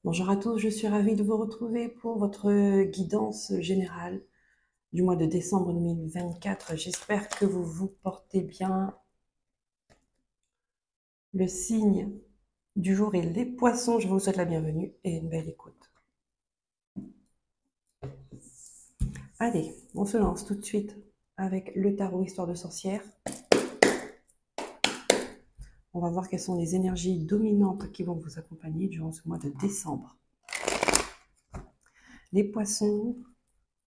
Bonjour à tous, je suis ravie de vous retrouver pour votre guidance générale du mois de décembre 2024. J'espère que vous vous portez bien. Le signe du jour est les poissons. Je vous souhaite la bienvenue et une belle écoute. Allez, on se lance tout de suite avec le tarot Histoire de sorcière. On va voir quelles sont les énergies dominantes qui vont vous accompagner durant ce mois de décembre. Les poissons,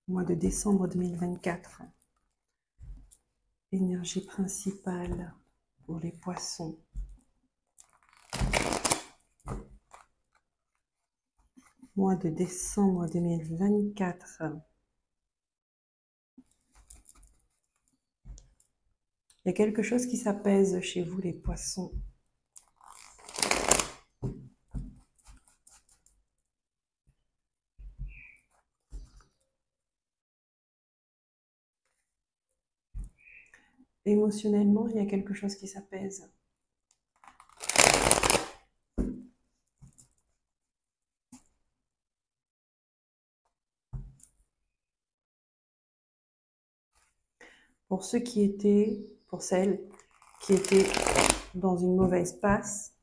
mois de décembre 2024. Énergie principale pour les poissons. Mois de décembre 2024. Il y a quelque chose qui s'apaise chez vous, les poissons. Émotionnellement, il y a quelque chose qui s'apaise. Pour ceux qui étaient, pour celles qui étaient dans une mauvaise passe,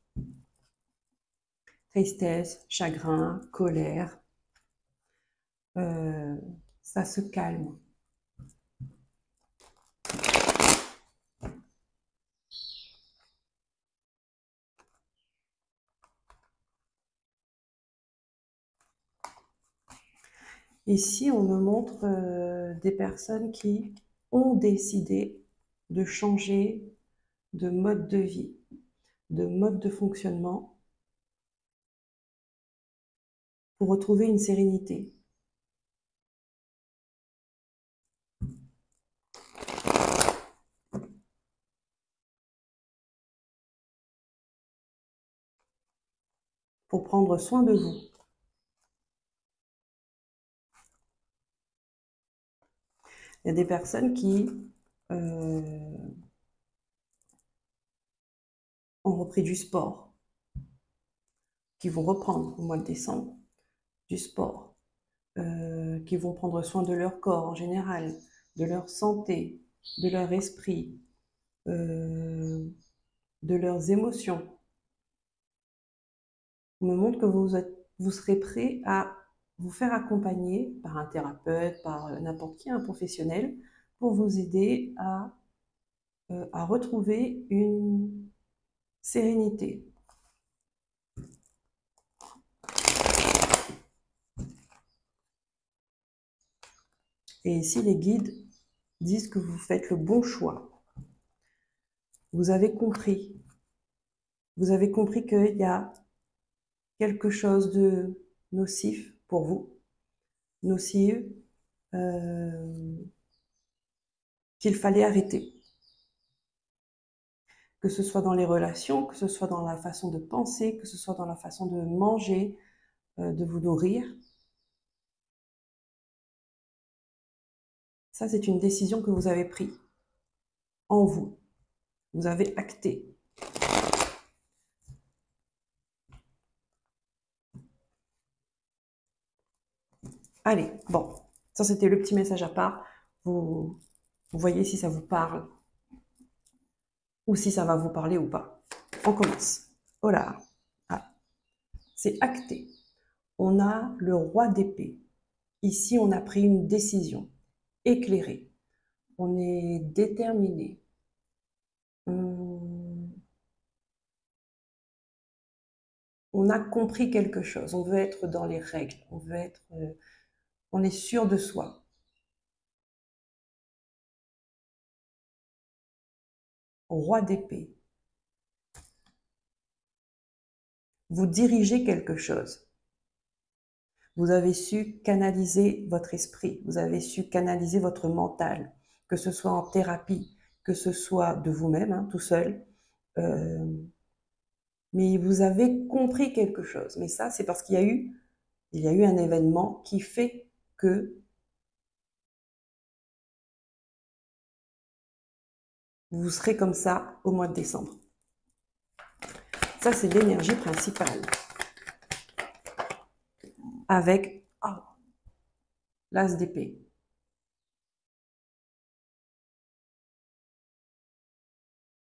tristesse, chagrin, colère, ça se calme. Ici, on me montre des personnes qui ont décidé de changer de mode de vie, de mode de fonctionnement pour retrouver une sérénité. Pour prendre soin de vous. Il y a des personnes qui ont repris du sport, qui vont reprendre au mois de décembre du sport, qui vont prendre soin de leur corps en général, de leur santé, de leur esprit, de leurs émotions. On me montre que vous serez prêt à vous faire accompagner par un thérapeute, par n'importe qui, un professionnel, pour vous aider à retrouver une sérénité. Et ici, les guides disent que vous faites le bon choix. Vous avez compris. Vous avez compris qu'il y a quelque chose de nocif pour vous, nocif, qu'il fallait arrêter. Que ce soit dans les relations, que ce soit dans la façon de penser, que ce soit dans la façon de manger, de vous nourrir. Ça, c'est une décision que vous avez prise en vous. Vous avez acté. Allez, bon, ça c'était le petit message à part. Vous voyez si ça vous parle ou si ça va vous parler ou pas. On commence. Oh là, ah, c'est acté. On a le roi d'épée. Ici, on a pris une décision éclairée. On est déterminé. On a compris quelque chose. On veut être dans les règles. On est sûr de soi. Roi d'épée. Vous dirigez quelque chose. Vous avez su canaliser votre esprit. Vous avez su canaliser votre mental. Que ce soit en thérapie, que ce soit de vous-même, hein, tout seul. Mais vous avez compris quelque chose. Mais ça, c'est parce qu'il y a eu un événement qui fait que vous serez comme ça au mois de décembre. Ça, c'est l'énergie principale. avec l'as d'épée.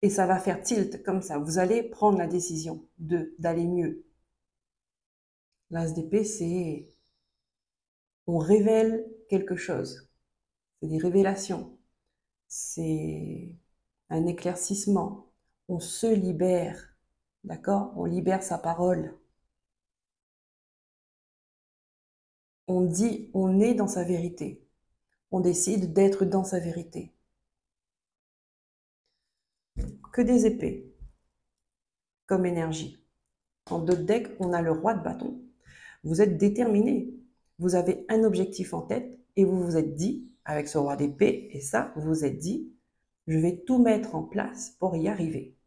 Et ça va faire tilt comme ça. Vous allez prendre la décision d'aller mieux. L'as d'épée, c'est... On révèle quelque chose. C'est des révélations. C'est un éclaircissement. On se libère. D'accord? On libère sa parole. On dit, on est dans sa vérité. On décide d'être dans sa vérité. Que des épées comme énergie. En d'autres decks, on a le roi de bâton. Vous êtes déterminé. Vous avez un objectif en tête et vous vous êtes dit, avec ce roi d'épée et ça, vous vous êtes dit, je vais tout mettre en place pour y arriver.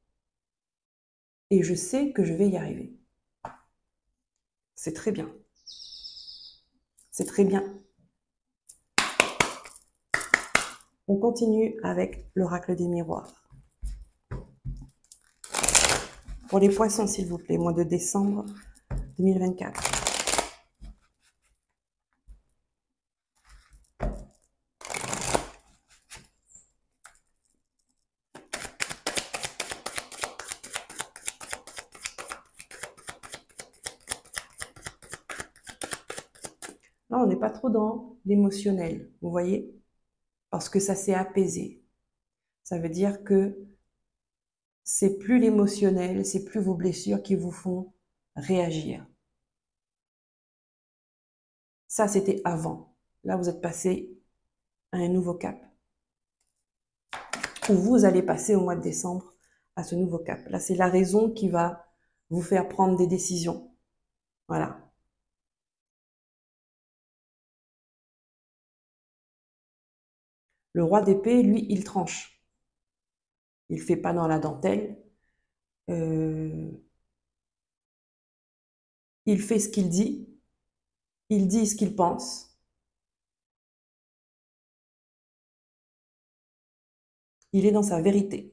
Et je sais que je vais y arriver. C'est très bien. C'est très bien. On continue avec l'oracle des miroirs. Pour les poissons, s'il vous plaît, mois de décembre 2024. Là, on n'est pas trop dans l'émotionnel, vous voyez? Parce que ça s'est apaisé. Ça veut dire que c'est plus l'émotionnel, c'est plus vos blessures qui vous font réagir. Ça, c'était avant. Là, vous êtes passé à un nouveau cap. Ou vous allez passer au mois de décembre à ce nouveau cap. Là, c'est la raison qui va vous faire prendre des décisions. Voilà. Le roi d'épée, lui, il tranche. Il fait pas dans la dentelle. Il fait ce qu'il dit. Il dit ce qu'il pense. Il est dans sa vérité.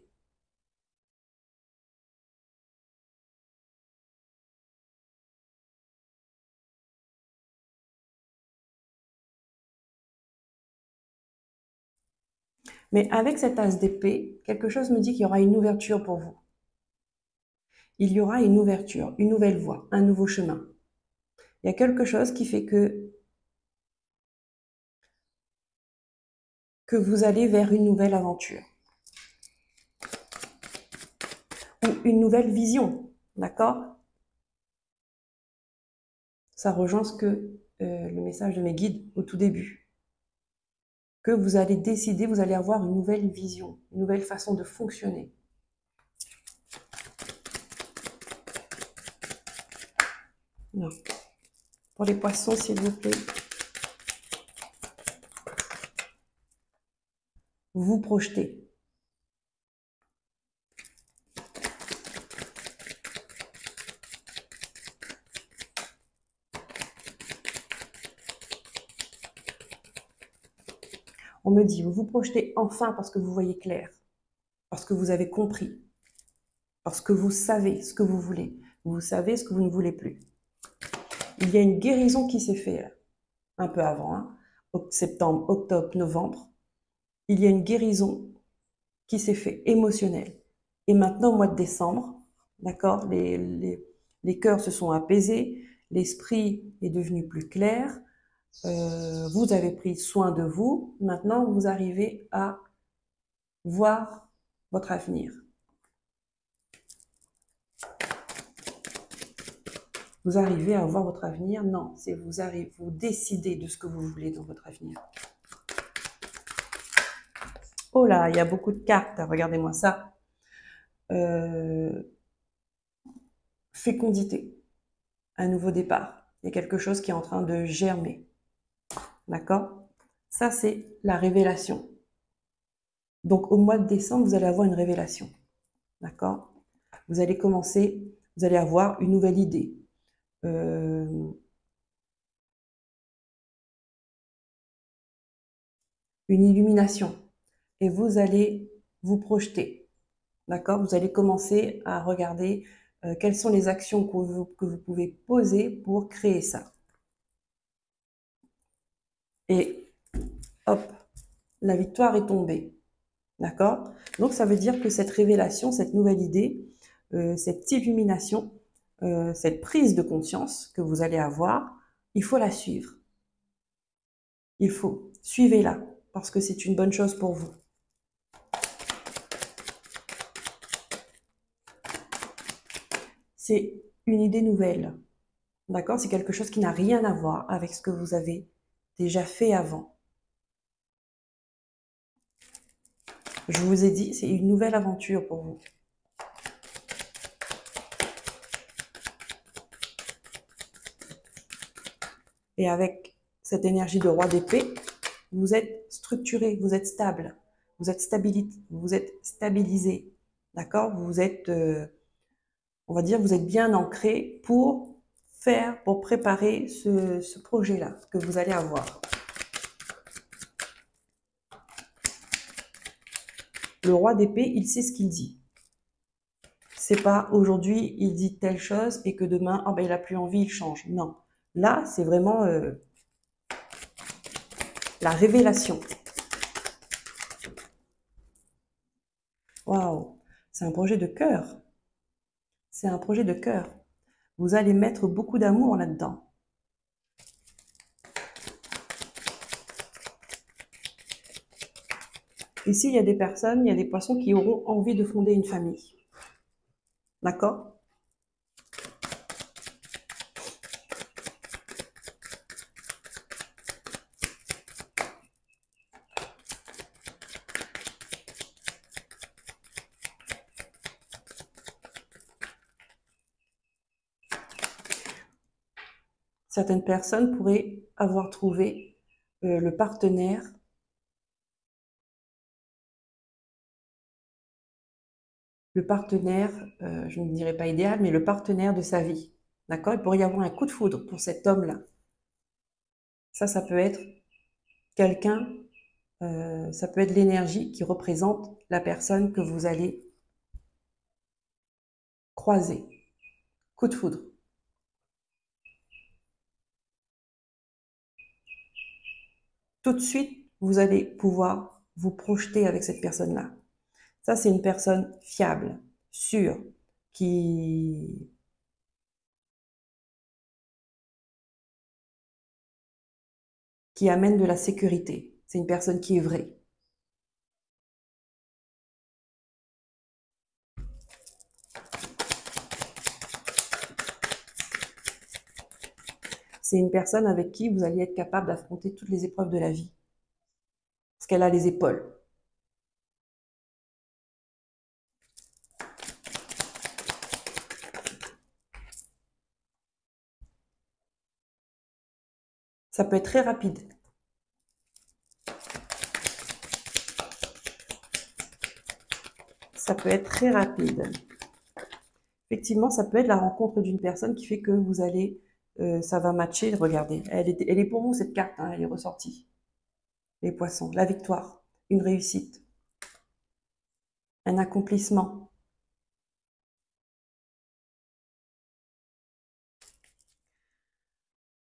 Mais avec cet as d'épée, quelque chose me dit qu'il y aura une ouverture pour vous. Il y aura une ouverture, une nouvelle voie, un nouveau chemin. Il y a quelque chose qui fait que vous allez vers une nouvelle aventure. Ou une nouvelle vision, d'accord? Ça rejoint ce que le message de mes guides au tout début. Que vous allez décider, vous allez avoir une nouvelle vision, une nouvelle façon de fonctionner. Non. Pour les poissons, s'il vous plaît. Vous projetez. On me dit, vous vous projetez enfin parce que vous voyez clair, parce que vous avez compris, parce que vous savez ce que vous voulez, vous savez ce que vous ne voulez plus. Il y a une guérison qui s'est faite un peu avant, hein, septembre, octobre, novembre. Il y a une guérison qui s'est faite émotionnelle. Et maintenant, au mois de décembre, d'accord, les cœurs se sont apaisés, l'esprit est devenu plus clair, vous avez pris soin de vous, maintenant vous arrivez à voir votre avenir. Vous arrivez à voir votre avenir? Non, c'est vous décidez de ce que vous voulez dans votre avenir. Oh là, il y a beaucoup de cartes, regardez-moi ça. Fécondité, un nouveau départ. Il y a quelque chose qui est en train de germer. D'accord? Ça, c'est la révélation. Donc, au mois de décembre, vous allez avoir une révélation. D'accord? Vous allez commencer, vous allez avoir une nouvelle idée. Une illumination. Et vous allez vous projeter. D'accord? Vous allez commencer à regarder quelles sont les actions que vous pouvez poser pour créer ça. Et hop, la victoire est tombée. D'accord? Donc, ça veut dire que cette révélation, cette nouvelle idée, cette illumination, cette prise de conscience que vous allez avoir, il faut la suivre. Il faut. Suivez-la, parce que c'est une bonne chose pour vous. C'est une idée nouvelle. D'accord? C'est quelque chose qui n'a rien à voir avec ce que vous avez déjà fait avant. Je vous ai dit, c'est une nouvelle aventure pour vous. Et avec cette énergie de roi d'épée, vous êtes structuré, vous êtes stable, vous êtes stabilisé. D'accord? Vous êtes, on va dire, vous êtes bien ancré pour préparer ce projet-là que vous allez avoir. Le roi d'épée, il sait ce qu'il dit. C'est pas aujourd'hui, il dit telle chose et que demain, oh ben, il a plus envie, il change. Non. Là, c'est vraiment la révélation. Waouh, c'est un projet de cœur. C'est un projet de cœur. Vous allez mettre beaucoup d'amour là-dedans. Ici, il y a des personnes, il y a des poissons qui auront envie de fonder une famille. D'accord? Certaines personnes pourraient avoir trouvé le partenaire je ne dirais pas idéal, mais le partenaire de sa vie. D'accord? Il pourrait y avoir un coup de foudre pour cet homme-là. Ça peut être quelqu'un, ça peut être l'énergie qui représente la personne que vous allez croiser. Coup de foudre. Tout de suite, vous allez pouvoir vous projeter avec cette personne-là. Ça, c'est une personne fiable, sûre, qui amène de la sécurité. C'est une personne qui est vraie. C'est une personne avec qui vous allez être capable d'affronter toutes les épreuves de la vie. Parce qu'elle a les épaules. Ça peut être très rapide. Ça peut être très rapide. Effectivement, ça peut être la rencontre d'une personne qui fait que vous allez, ça va matcher. Regardez, elle est pour vous cette carte, hein, elle est ressortie. Les poissons, la victoire, une réussite, un accomplissement.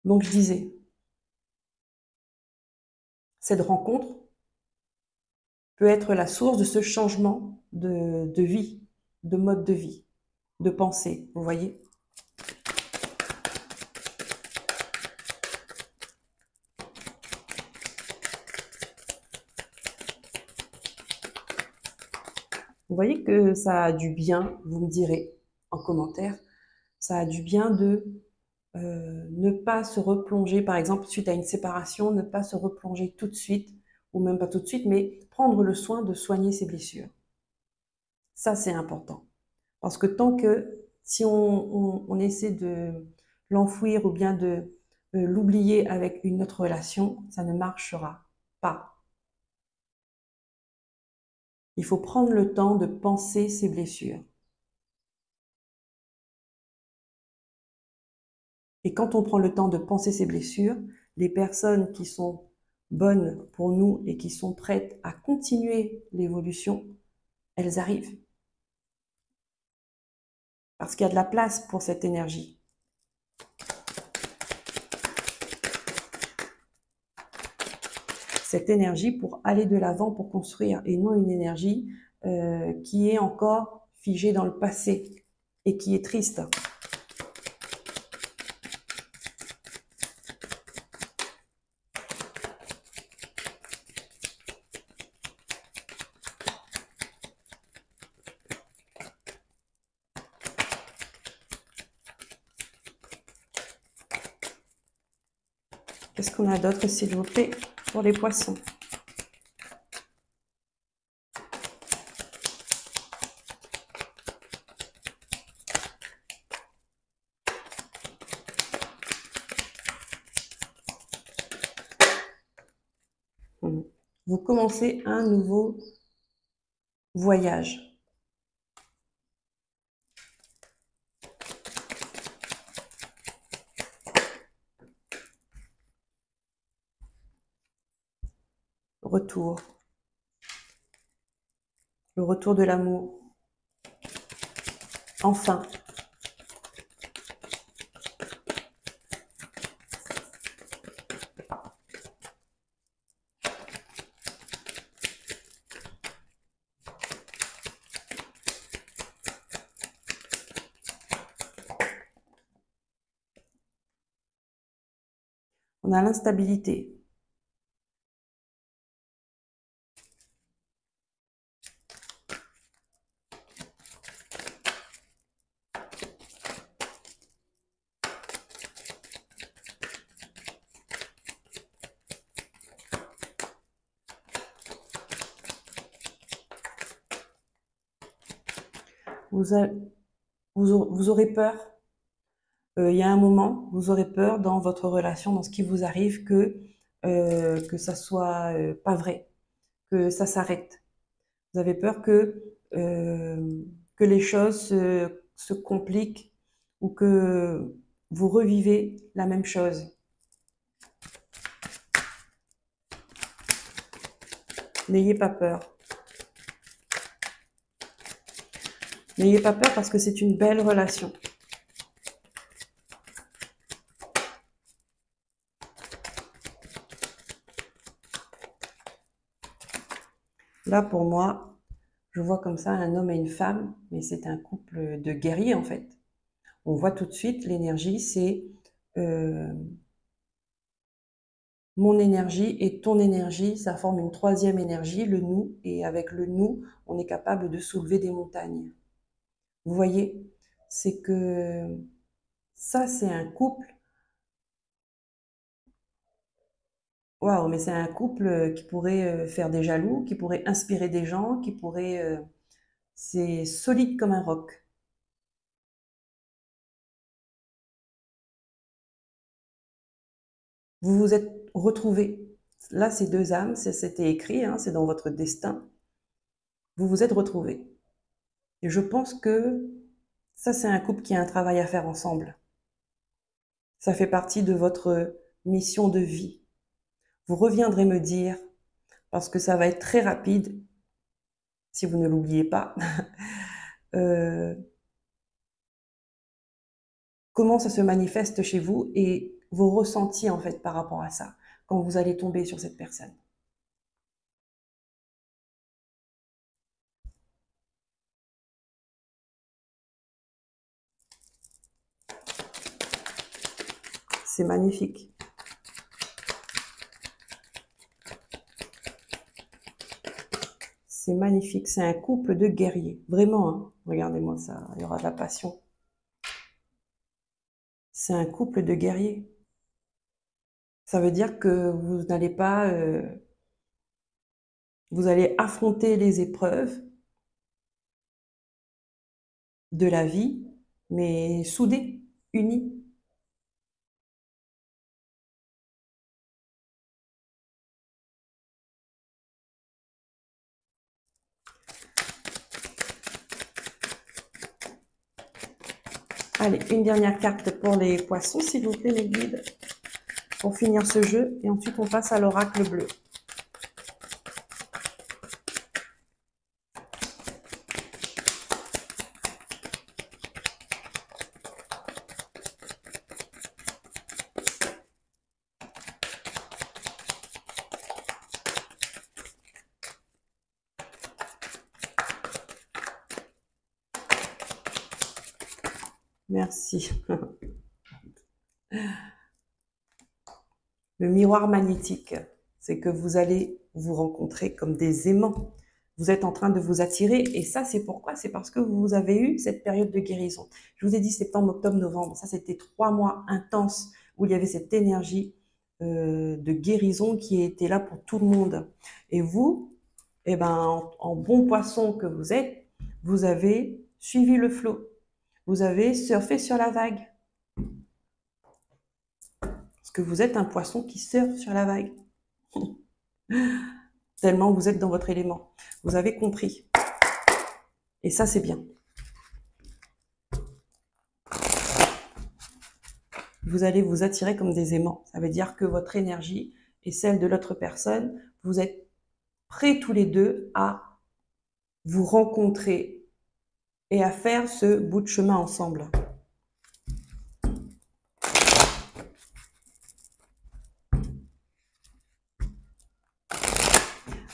Donc je disais, cette rencontre peut être la source de ce changement de vie, de mode de vie, de pensée, vous voyez? Vous voyez que ça a du bien, vous me direz en commentaire, ça a du bien de ne pas se replonger, par exemple, suite à une séparation, ne pas se replonger tout de suite, ou même pas tout de suite, mais prendre le soin de soigner ses blessures. Ça, c'est important. Parce que tant que, si on essaie de l'enfouir ou bien de l'oublier avec une autre relation, ça ne marchera pas. Il faut prendre le temps de penser ses blessures. Et quand on prend le temps de penser ses blessures, les personnes qui sont bonnes pour nous et qui sont prêtes à continuer l'évolution, elles arrivent. Parce qu'il y a de la place pour cette énergie. cette énergie pour aller de l'avant, pour construire, et non une énergie qui est encore figée dans le passé et qui est triste. Qu'est-ce qu'on a d'autre, s'il vous plaît, pour les poissons? Vous commencez un nouveau voyage. Retour. Le retour de l'amour. Enfin. On a l'instabilité. Vous aurez peur. Il y a un moment, vous aurez peur dans votre relation, dans ce qui vous arrive, que ça soit pas vrai, que ça s'arrête. Vous avez peur que les choses se compliquent ou que vous revivez la même chose. N'ayez pas peur. N'ayez pas peur parce que c'est une belle relation. Là, pour moi, je vois comme ça un homme et une femme, mais c'est un couple de guerriers en fait. On voit tout de suite l'énergie, c'est mon énergie et ton énergie, ça forme une troisième énergie, le nous, et avec le nous, on est capable de soulever des montagnes. Vous voyez, c'est que ça, c'est un couple. Waouh, mais c'est un couple qui pourrait faire des jaloux, qui pourrait inspirer des gens, qui pourrait... c'est solide comme un roc. Vous vous êtes retrouvés. Là, ces deux âmes, c'était écrit, hein, c'est dans votre destin. Vous vous êtes retrouvés. Et je pense que ça, c'est un couple qui a un travail à faire ensemble. Ça fait partie de votre mission de vie. Vous reviendrez me dire, parce que ça va être très rapide, si vous ne l'oubliez pas, euh, comment ça se manifeste chez vous et vos ressentis en fait par rapport à ça, quand vous allez tomber sur cette personne. C'est magnifique. C'est magnifique, c'est un couple de guerriers. Vraiment, hein. Regardez-moi ça, il y aura de la passion. C'est un couple de guerriers. Ça veut dire que vous n'allez pas... vous allez affronter les épreuves de la vie, mais soudés, unis. Allez, une dernière carte pour les poissons, s'il vous plaît, les guides, pour finir ce jeu. Et ensuite, on passe à l'oracle bleu. Merci. Le miroir magnétique, c'est que vous allez vous rencontrer comme des aimants. Vous êtes en train de vous attirer et ça, c'est pourquoi? C'est parce que vous avez eu cette période de guérison. Je vous ai dit septembre, octobre, novembre. Ça, c'était 3 mois intenses où il y avait cette énergie de guérison qui était là pour tout le monde. Et vous, eh ben, en bon poisson que vous êtes, vous avez suivi le flot. Vous avez surfé sur la vague. Parce que vous êtes un poisson qui surfe sur la vague. Tellement vous êtes dans votre élément. Vous avez compris. Et ça, c'est bien. Vous allez vous attirer comme des aimants. Ça veut dire que votre énergie et celle de l'autre personne, vous êtes prêts tous les deux à vous rencontrer et à faire ce bout de chemin ensemble.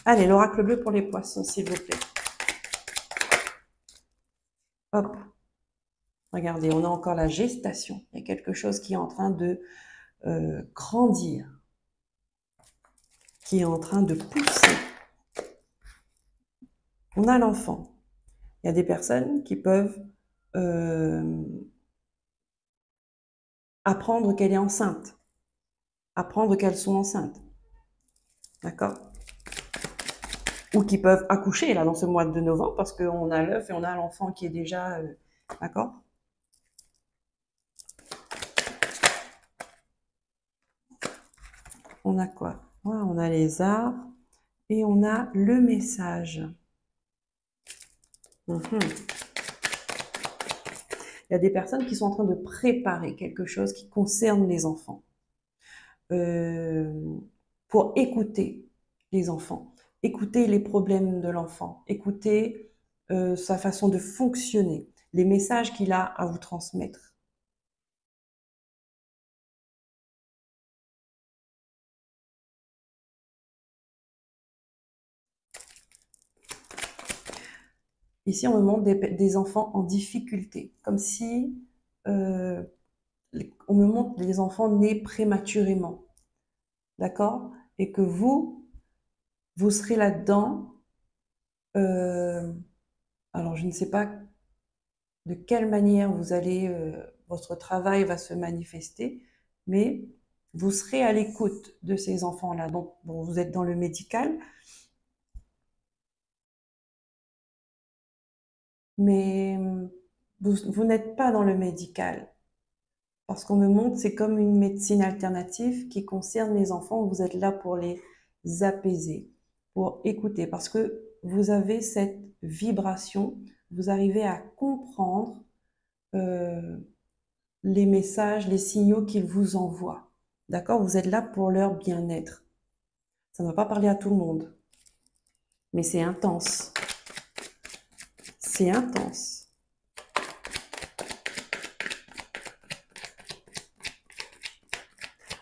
Allez, l'oracle bleu pour les poissons, s'il vous plaît. Hop. Regardez, on a encore la gestation. Il y a quelque chose qui est en train de grandir, qui est en train de pousser. On a l'enfant. Il y a des personnes qui peuvent apprendre qu'elle est enceinte, apprendre qu'elles sont enceintes. D'accord? Ou qui peuvent accoucher là dans ce mois de novembre parce qu'on a l'œuf et on a l'enfant qui est déjà... d'accord? On a quoi? Voilà, on a les arbres et on a le message. Il y a des personnes qui sont en train de préparer quelque chose qui concerne les enfants. Pour écouter les enfants, écouter les problèmes de l'enfant, écouter sa façon de fonctionner, les messages qu'il a à vous transmettre. Ici, on me montre des enfants en difficulté, comme si on me montre des enfants nés prématurément, d'accord? Et que vous serez là-dedans. Alors, je ne sais pas de quelle manière votre travail va se manifester, mais vous serez à l'écoute de ces enfants-là. Donc, bon, vous êtes dans le médical, mais vous n'êtes pas dans le médical. Parce qu'on me montre, c'est comme une médecine alternative qui concerne les enfants. Vous êtes là pour les apaiser, pour écouter, parce que vous avez cette vibration, vous arrivez à comprendre les messages, les signaux qu'ils vous envoient. D'accord? Vous êtes là pour leur bien-être. Ça ne va pas parler à tout le monde, mais c'est intense. C'est intense.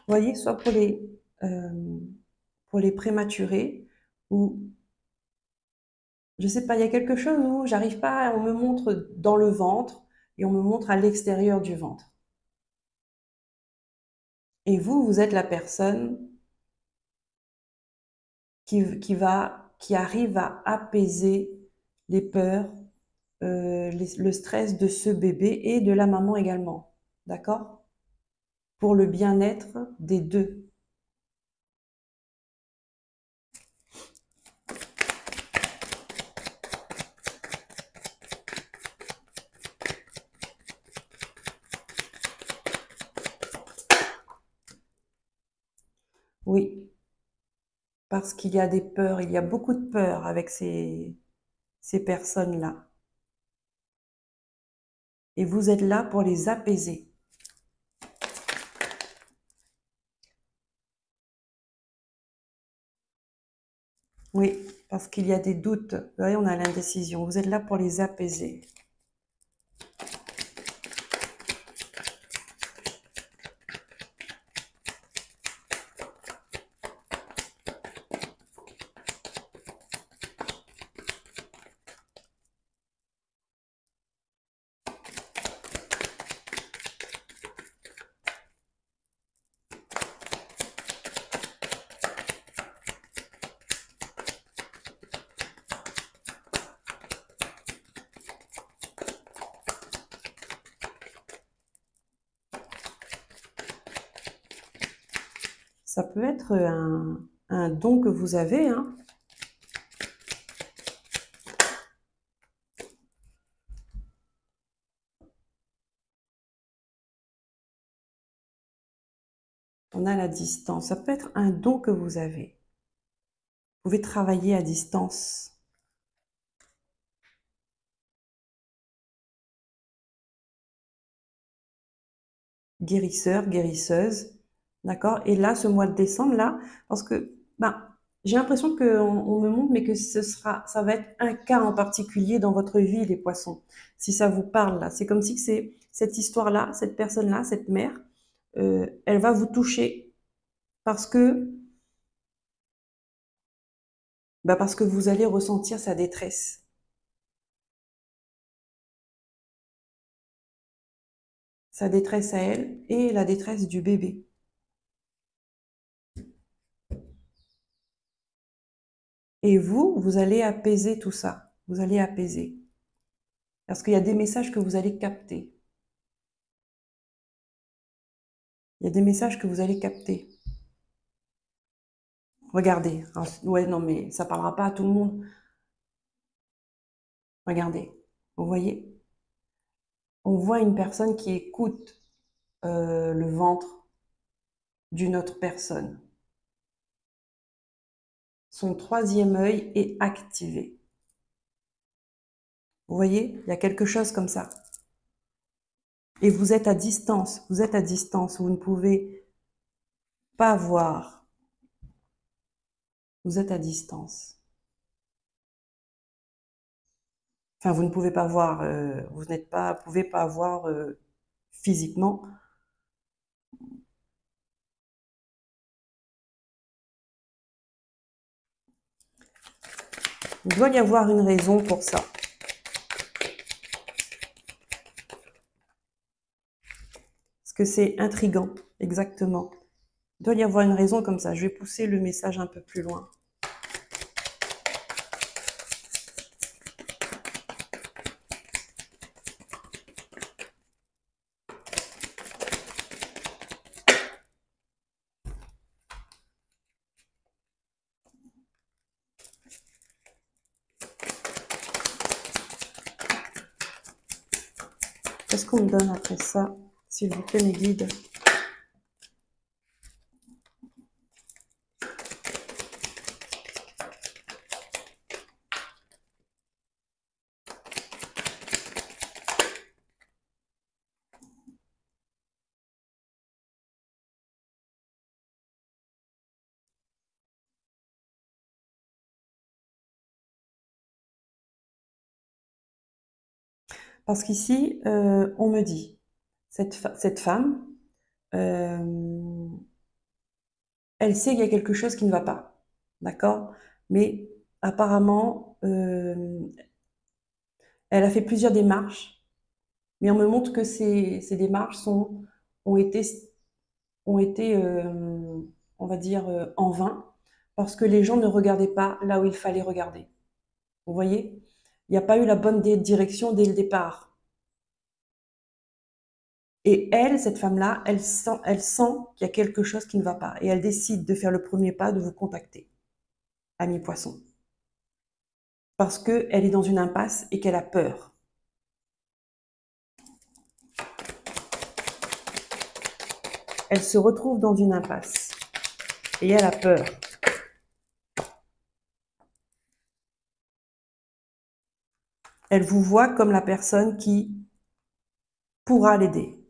Vous voyez, soit pour les prématurés, ou je sais pas, il y a quelque chose où j'arrive pas, on me montre dans le ventre et on me montre à l'extérieur du ventre. Et vous êtes la personne qui arrive à apaiser les peurs, le stress de ce bébé et de la maman également. D'accord? Pour le bien-être des deux. Oui, parce qu'il y a des peurs, il y a beaucoup de peurs avec ces personnes-là. Et vous êtes là pour les apaiser. Oui, parce qu'il y a des doutes. Vous voyez, on a l'indécision. Vous êtes là pour les apaiser. Ça peut être un don que vous avez, hein. On a la distance. Ça peut être un don que vous avez. Vous pouvez travailler à distance. Guérisseur, guérisseuse. D'accord? Et là, ce mois de décembre, là, parce que ben, j'ai l'impression qu'on me montre, mais que ça va être un cas en particulier dans votre vie, les poissons. Si ça vous parle, là. C'est comme si que c'est cette histoire-là, cette personne-là, cette mère, elle va vous toucher parce que, parce que vous allez ressentir sa détresse. Sa détresse à elle et la détresse du bébé. Et vous allez apaiser tout ça. Vous allez apaiser. Parce qu'il y a des messages que vous allez capter. Il y a des messages que vous allez capter. Regardez. Alors, ouais, non, mais ça parlera pas à tout le monde. Regardez. Vous voyez? On voit une personne qui écoute le ventre d'une autre personne. Son troisième œil est activé. Vous voyez? Il y a quelque chose comme ça. Et vous êtes à distance. Vous êtes à distance. Vous ne pouvez pas voir. Vous êtes à distance. Enfin, vous ne pouvez pas voir, pouvez pas voir physiquement. Il doit y avoir une raison pour ça. Parce que c'est intriguant, exactement. Il doit y avoir une raison comme ça. Je vais pousser le message un peu plus loin. Qu'est-ce qu'on me donne après ça, s'il vous plaît, mes guides? Parce qu'ici, on me dit, cette femme, euh, elle sait qu'il y a quelque chose qui ne va pas, d'accord? Mais apparemment, elle a fait plusieurs démarches, mais on me montre que ces démarches ont été, ont été on va dire, en vain, parce que les gens ne regardaient pas là où il fallait regarder. Vous voyez? Il n'y a pas eu la bonne direction dès le départ. Et elle, cette femme-là, elle sent qu'il y a quelque chose qui ne va pas. Et elle décide de faire le premier pas, de vous contacter, ami poisson. Parce qu'elle est dans une impasse et qu'elle a peur. Elle se retrouve dans une impasse. Et elle a peur. Elle vous voit comme la personne qui pourra l'aider.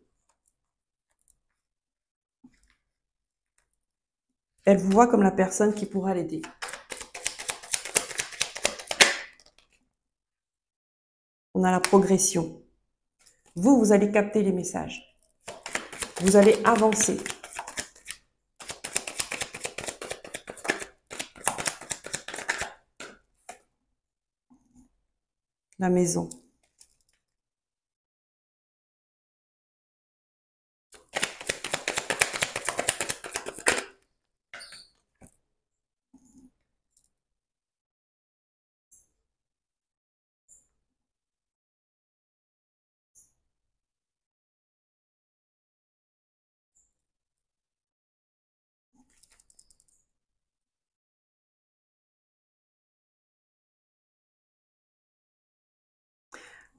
Elle vous voit comme la personne qui pourra l'aider. On a la progression. Vous allez capter les messages. Vous allez avancer. La maison.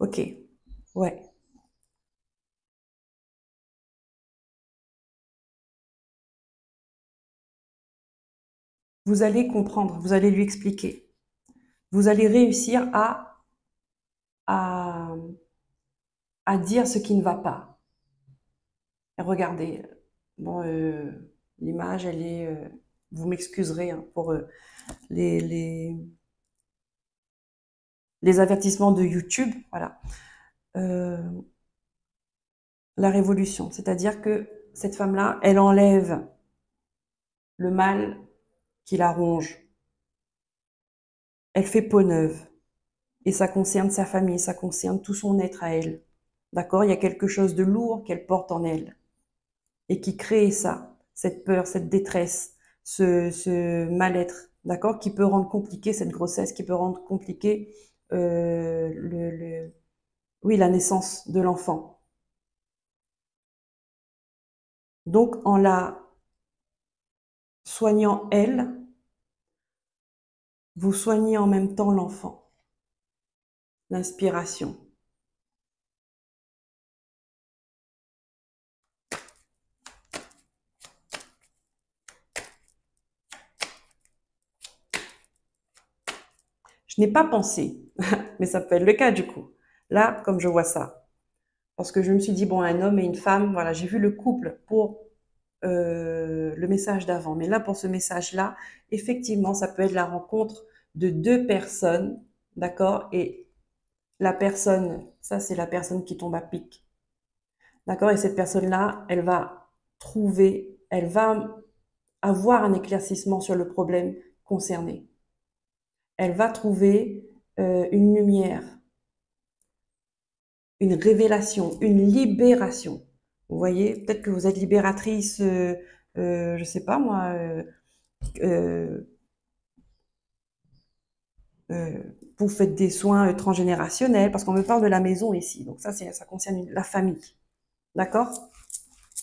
Ok. Ouais. Vous allez comprendre, vous allez lui expliquer. Vous allez réussir à, à dire ce qui ne va pas. Et regardez, bon, l'image, elle est... vous m'excuserez hein, pour les, les, les avertissements de YouTube. Voilà. Euh, la révolution, c'est-à-dire que cette femme-là, elle enlève le mal qui la ronge. Elle fait peau neuve. Et ça concerne sa famille, ça concerne tout son être à elle. D'accord? Il y a quelque chose de lourd qu'elle porte en elle et qui crée ça, cette peur, cette détresse, ce mal-être, d'accord? Qui peut rendre compliqué cette grossesse, qui peut rendre compliqué oui, la naissance de l'enfant. Donc, en la soignant elle, vous soignez en même temps l'enfant, l'inspiration. Je n'ai pas pensé, mais ça peut être le cas du coup. Là, comme je vois ça, parce que je me suis dit, bon, un homme et une femme, voilà, j'ai vu le couple pour le message d'avant. Mais là, pour ce message-là, effectivement, ça peut être la rencontre de deux personnes, d'accord? Et la personne, ça, c'est la personne qui tombe à pic, d'accord? Et cette personne-là, elle va trouver, elle va avoir un éclaircissement sur le problème concerné. Elle va trouver une lumière, une révélation, une libération. Vous voyez, peut-être que vous êtes libératrice, je sais pas moi, euh, euh, vous faites des soins transgénérationnels, parce qu'on me parle de la maison ici. Donc ça, ça concerne la famille. D'accord?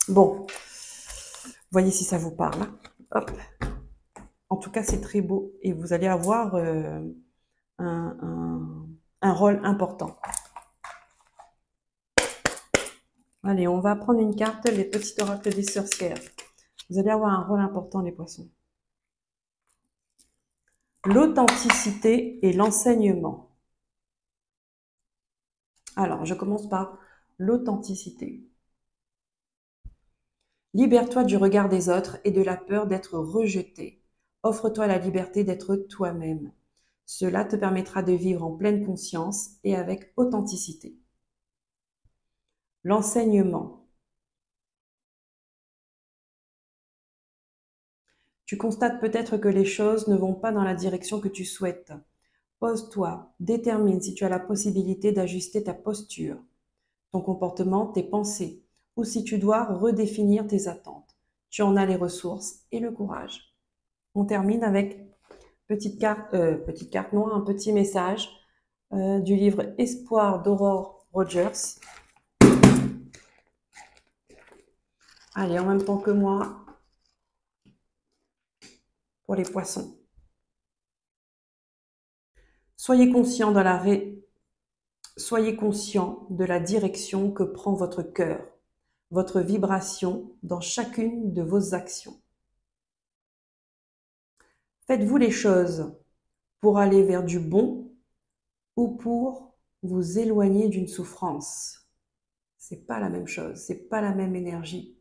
Bon, voyez si ça vous parle. Hein. Hop. En tout cas, c'est très beau et vous allez avoir un, un, un rôle important. Allez, on va prendre une carte, les petits oracles des sorcières. Vous allez avoir un rôle important, les poissons. L'authenticité et l'enseignement. Alors, je commence par l'authenticité. Libère-toi du regard des autres et de la peur d'être rejeté. Offre-toi la liberté d'être toi-même. Cela te permettra de vivre en pleine conscience et avec authenticité. L'enseignement. Tu constates peut-être que les choses ne vont pas dans la direction que tu souhaites. Pose-toi, détermine si tu as la possibilité d'ajuster ta posture, ton comportement, tes pensées, ou si tu dois redéfinir tes attentes. Tu en as les ressources et le courage. On termine avec petite carte noire, un petit message du livre Espoir d'Aurore Rogers. Allez, en même temps que moi, pour les poissons. Soyez conscient Soyez conscient de la direction que prend votre cœur, votre vibration dans chacune de vos actions. Faites-vous les choses pour aller vers du bon ou pour vous éloigner d'une souffrance? C'est pas la même chose, c'est pas la même énergie.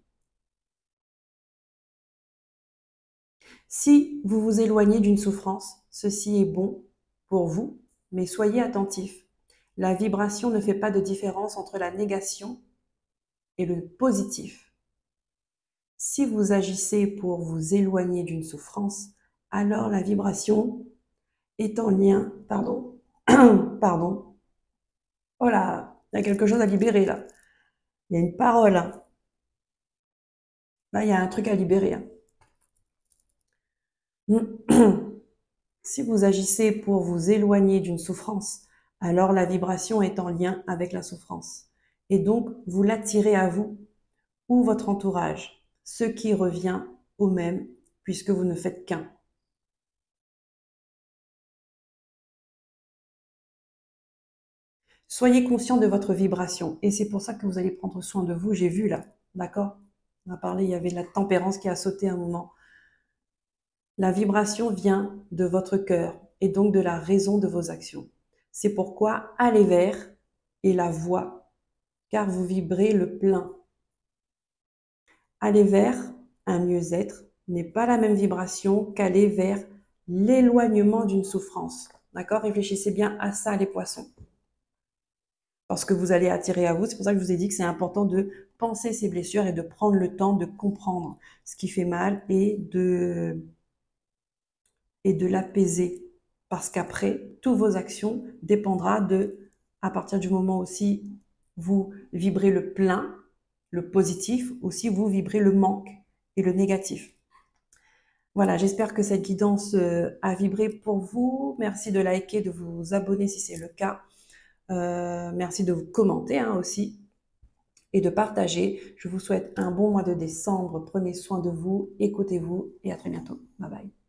Si vous vous éloignez d'une souffrance, ceci est bon pour vous, mais soyez attentif. La vibration ne fait pas de différence entre la négation et le positif. Si vous agissez pour vous éloigner d'une souffrance, alors la vibration est en lien, pardon, oh là, il y a quelque chose à libérer là. Il y a une parole. Hein. Là, il y a un truc à libérer. Hein. Si vous agissez pour vous éloigner d'une souffrance, alors la vibration est en lien avec la souffrance. Et donc, vous l'attirez à vous ou votre entourage, ce qui revient au même puisque vous ne faites qu'un. Soyez conscient de votre vibration. Et c'est pour ça que vous allez prendre soin de vous. J'ai vu là, d'accord? On a parlé, il y avait la tempérance qui a sauté un moment. La vibration vient de votre cœur et donc de la raison de vos actions. C'est pourquoi aller vers est la voie, car vous vibrez le plein. Aller vers un mieux-être n'est pas la même vibration qu'aller vers l'éloignement d'une souffrance. D'accord? Réfléchissez bien à ça, les poissons. Parce que vous allez attirer à vous, c'est pour ça que je vous ai dit que c'est important de penser ces blessures et de prendre le temps de comprendre ce qui fait mal et de l'apaiser. Parce qu'après, toutes vos actions dépendra de, à partir du moment aussi, vous vibrez le plein, le positif, aussi vous vibrez le manque et le négatif. Voilà, j'espère que cette guidance a vibré pour vous. Merci de liker, de vous abonner si c'est le cas. Merci de vous commenter aussi et de partager. Je vous souhaite un bon mois de décembre. Prenez soin de vous, écoutez-vous et à très bientôt. Bye bye.